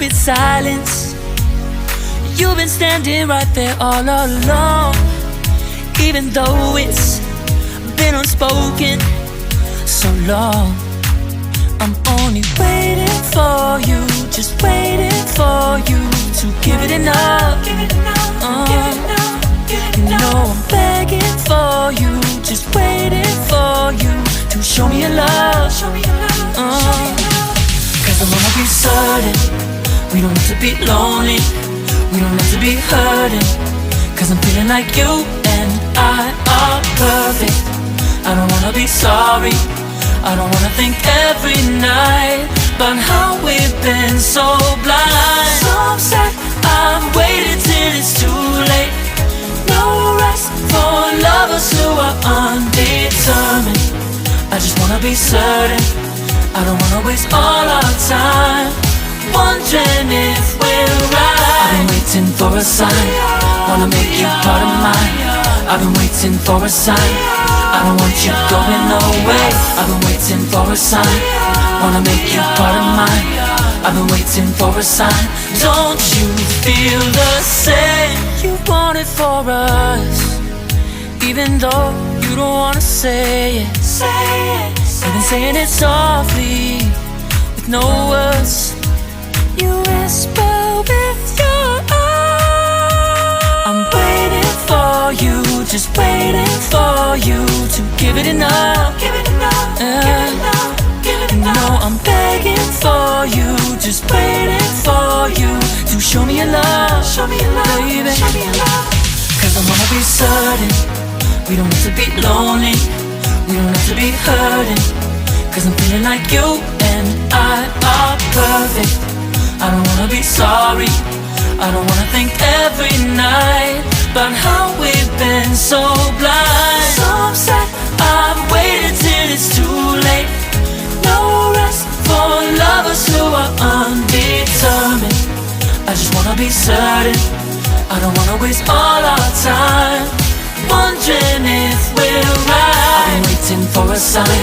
stupid silence. You've been standing right there all along, even though it's been unspoken so long. I'm only waiting for you, just waiting for you to give it enough. You know I'm begging for you, just waiting for you to show me your love. Cause I wanna be certain we don't have to be lonely, we don't have to be hurting. Cause I'm feeling like you and I are perfect. I don't wanna be sorry, I don't wanna think every night about how we've been so blind. So upset, I've waited till it's too late. No rest for lovers who are undetermined. I just wanna be certain, I don't wanna waste all our time wondering if we're right. I've been waiting for a sign, wanna make you part of mine. I've been waiting for a sign, I don't want you going away. I've been waiting for a sign, wanna make you part of mine. I've been waiting for a sign. Don't you feel the same? You want it for us, even though you don't wanna say it. You've been saying it softly, with no words. You whisper with your eyes. I'm waiting for you, just waiting for you to give it enough. You know I'm begging for you, just waiting for you to show me your love, baby. Cause I wanna be certain we don't have to be lonely, we don't have to be hurting. Cause I'm feeling like you and I are perfect. I don't wanna be sorry, I don't wanna think every night about how we've been so blind. So upset, I've waited till it's too late. No rest for lovers who are undetermined. I just wanna be certain, I don't wanna waste all our time wondering if we're right. I've been waiting for a sign,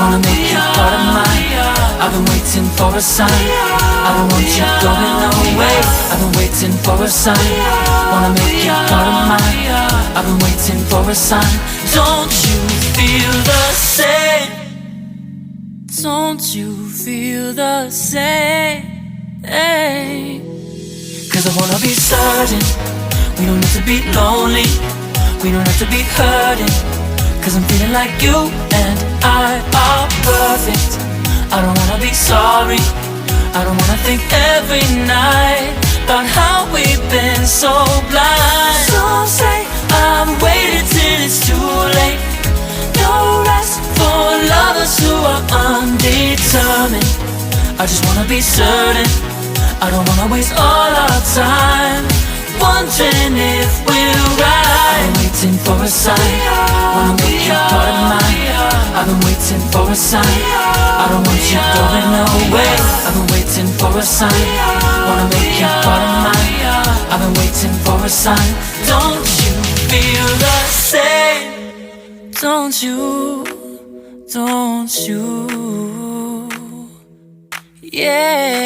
wanna make you part of mine. I've been waiting for a sign, I don't want you going away. I've been waiting for a sign, wanna make you part of mine. I've been waiting for a sign. Don't you feel the same? Don't you feel the same? Cause I wanna be certain we don't have to be lonely, we don't have to be hurting. Cause I'm feeling like you and I are perfect. I don't wanna be sorry, I don't wanna think every night about how we've been so blind. So say I've waited till it's too late. No rest for lovers who are undetermined. I just wanna be certain, I don't wanna waste all our time wondering if we're right. I've been waiting for a sign, wanna make you part of mine. I've been waiting for a sign, I don't want you going away. I've been waiting for a sign, wanna make you part of mine. I've been waiting for a sign. Don't you feel the same? Don't you, don't you, yeah.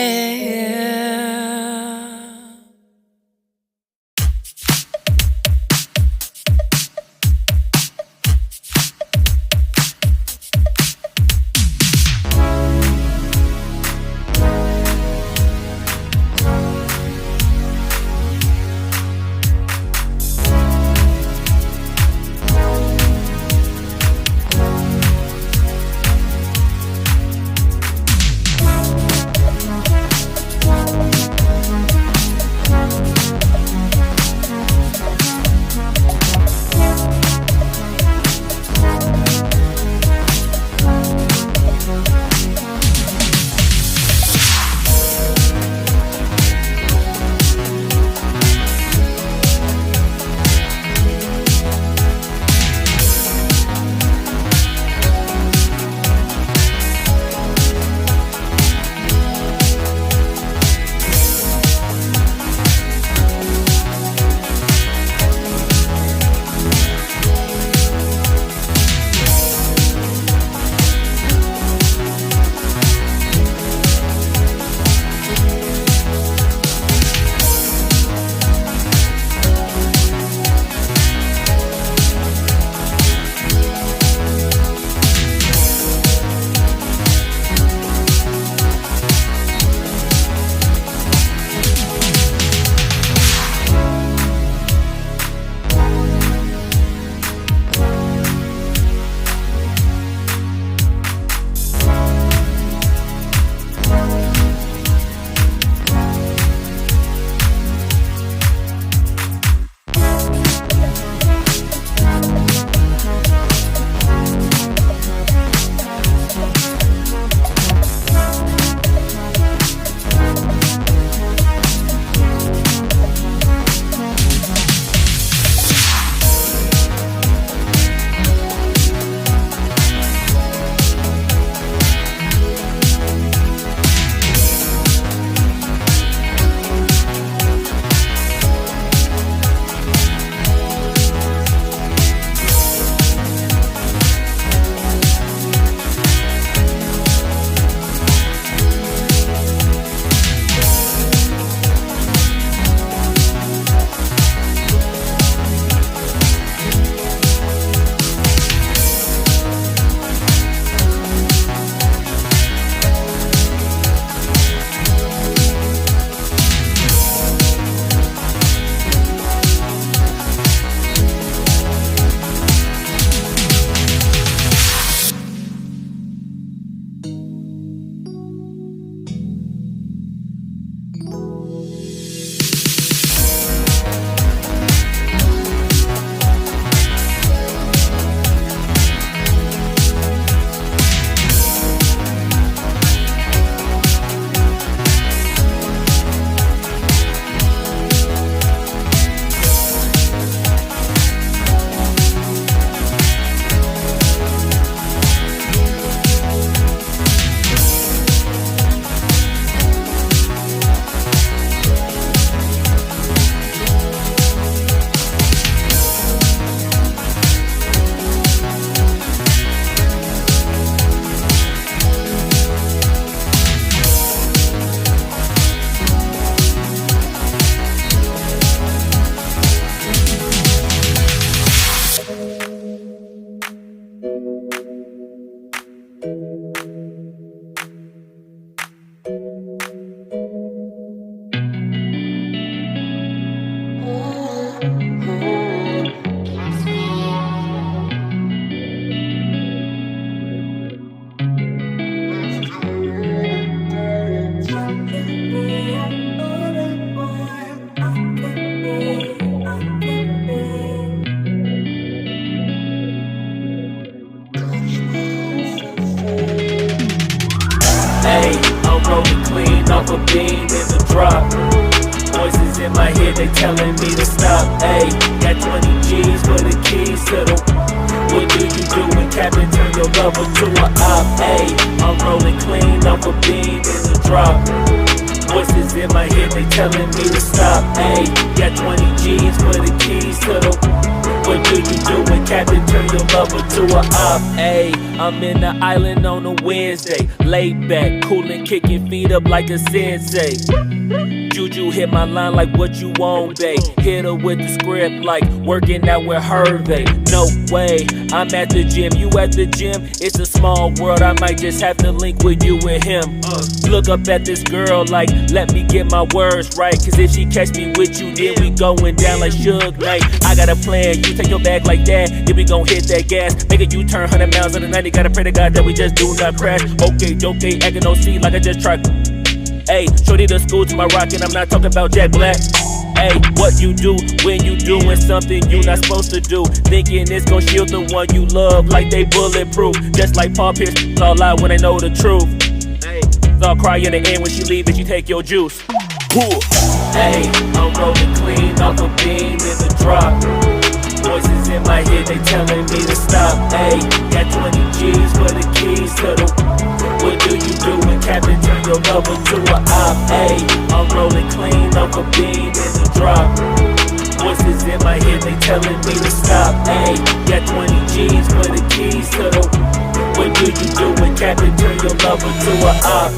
off a beam in the drop. Voices in my head, they telling me to stop. Ayy, got 20 G's for the keys to the. What do you do when Captain turn your lover to a op? Ayy, I'm rolling clean off a beam in the drop. Voices in my head, they telling me to stop. Ayy, got 20 G's for the keys to the. What do you do when Captain turn your lover to a op? Ayy, I'm in the island on a Wednesday, laid back, coolin', kicking feet up like a sensei. Juju hit my line like what you want, babe. Hit her with the script like working out with Hervey. No way, I'm at the gym, you at the gym. It's a small world, I might just have to link with you and him. Look up at this girl like, let me get my words right. Cause if she catch me with you, then we going down like Suge Knight. I got a plan, you take your bag like that, then we gon' hit that gas. Make a U-turn 100 miles on the 90, gotta pray to God that we just do not crash. Okay, acting no C like I just tried. Ayy, shorty the school to my rocket, I'm not talking about Jack Black. Ayy, what you do when you doing something you not supposed to do? Thinking it's gon' shield the one you love like they bulletproof. Just like Paul Pierce, all lie when they know the truth. Ayy, so I'll cry in the end when she leave and you take your juice. Ayy, I'm rolling clean off a beam in the drop. Voices in my head, they telling me to stop. Ayy, got 20 G's for the keys to the. What do you do when Captain turn your lover to a op? Ayy, I'm rolling clean off a beam in the drop. Voices in my head, they telling me to stop. Ayy, got 20 G's for the keys to the. What do you do when Captain turn your lover to a op?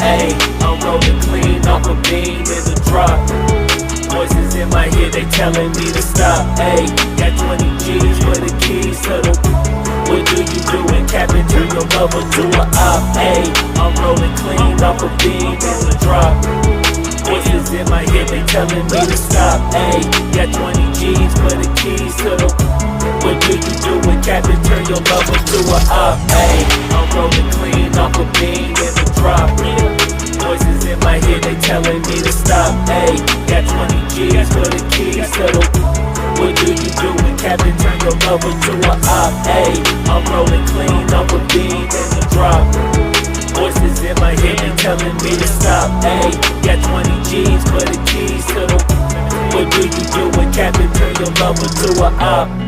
Ayy, I'm rolling clean off a beam in the drop. Voices in my head, they telling me to stop. Ayy, got 20 G's for the keys to the. What do you do when Captain turn your lover to a op? Ayy, I'm rolling clean off a beam in the drop. Voices in my head, they telling me to stop. Ayy, got 20 G's for the keys to the. What do you do when Captain turn your lover to a op? Ayy, I'm rolling clean off a beam in the drop. Voices in my head, they telling me to stop. Ayy, got 20 G's for the keys to the. What do you do when Captain turn your lover to a op? Ayy, I'm rolling clean off a beam in the drop. Voices in my head, they telling me to stop. Ayy, got 20 G's for the keys to the. What do you do when Captain turn your lover to a op?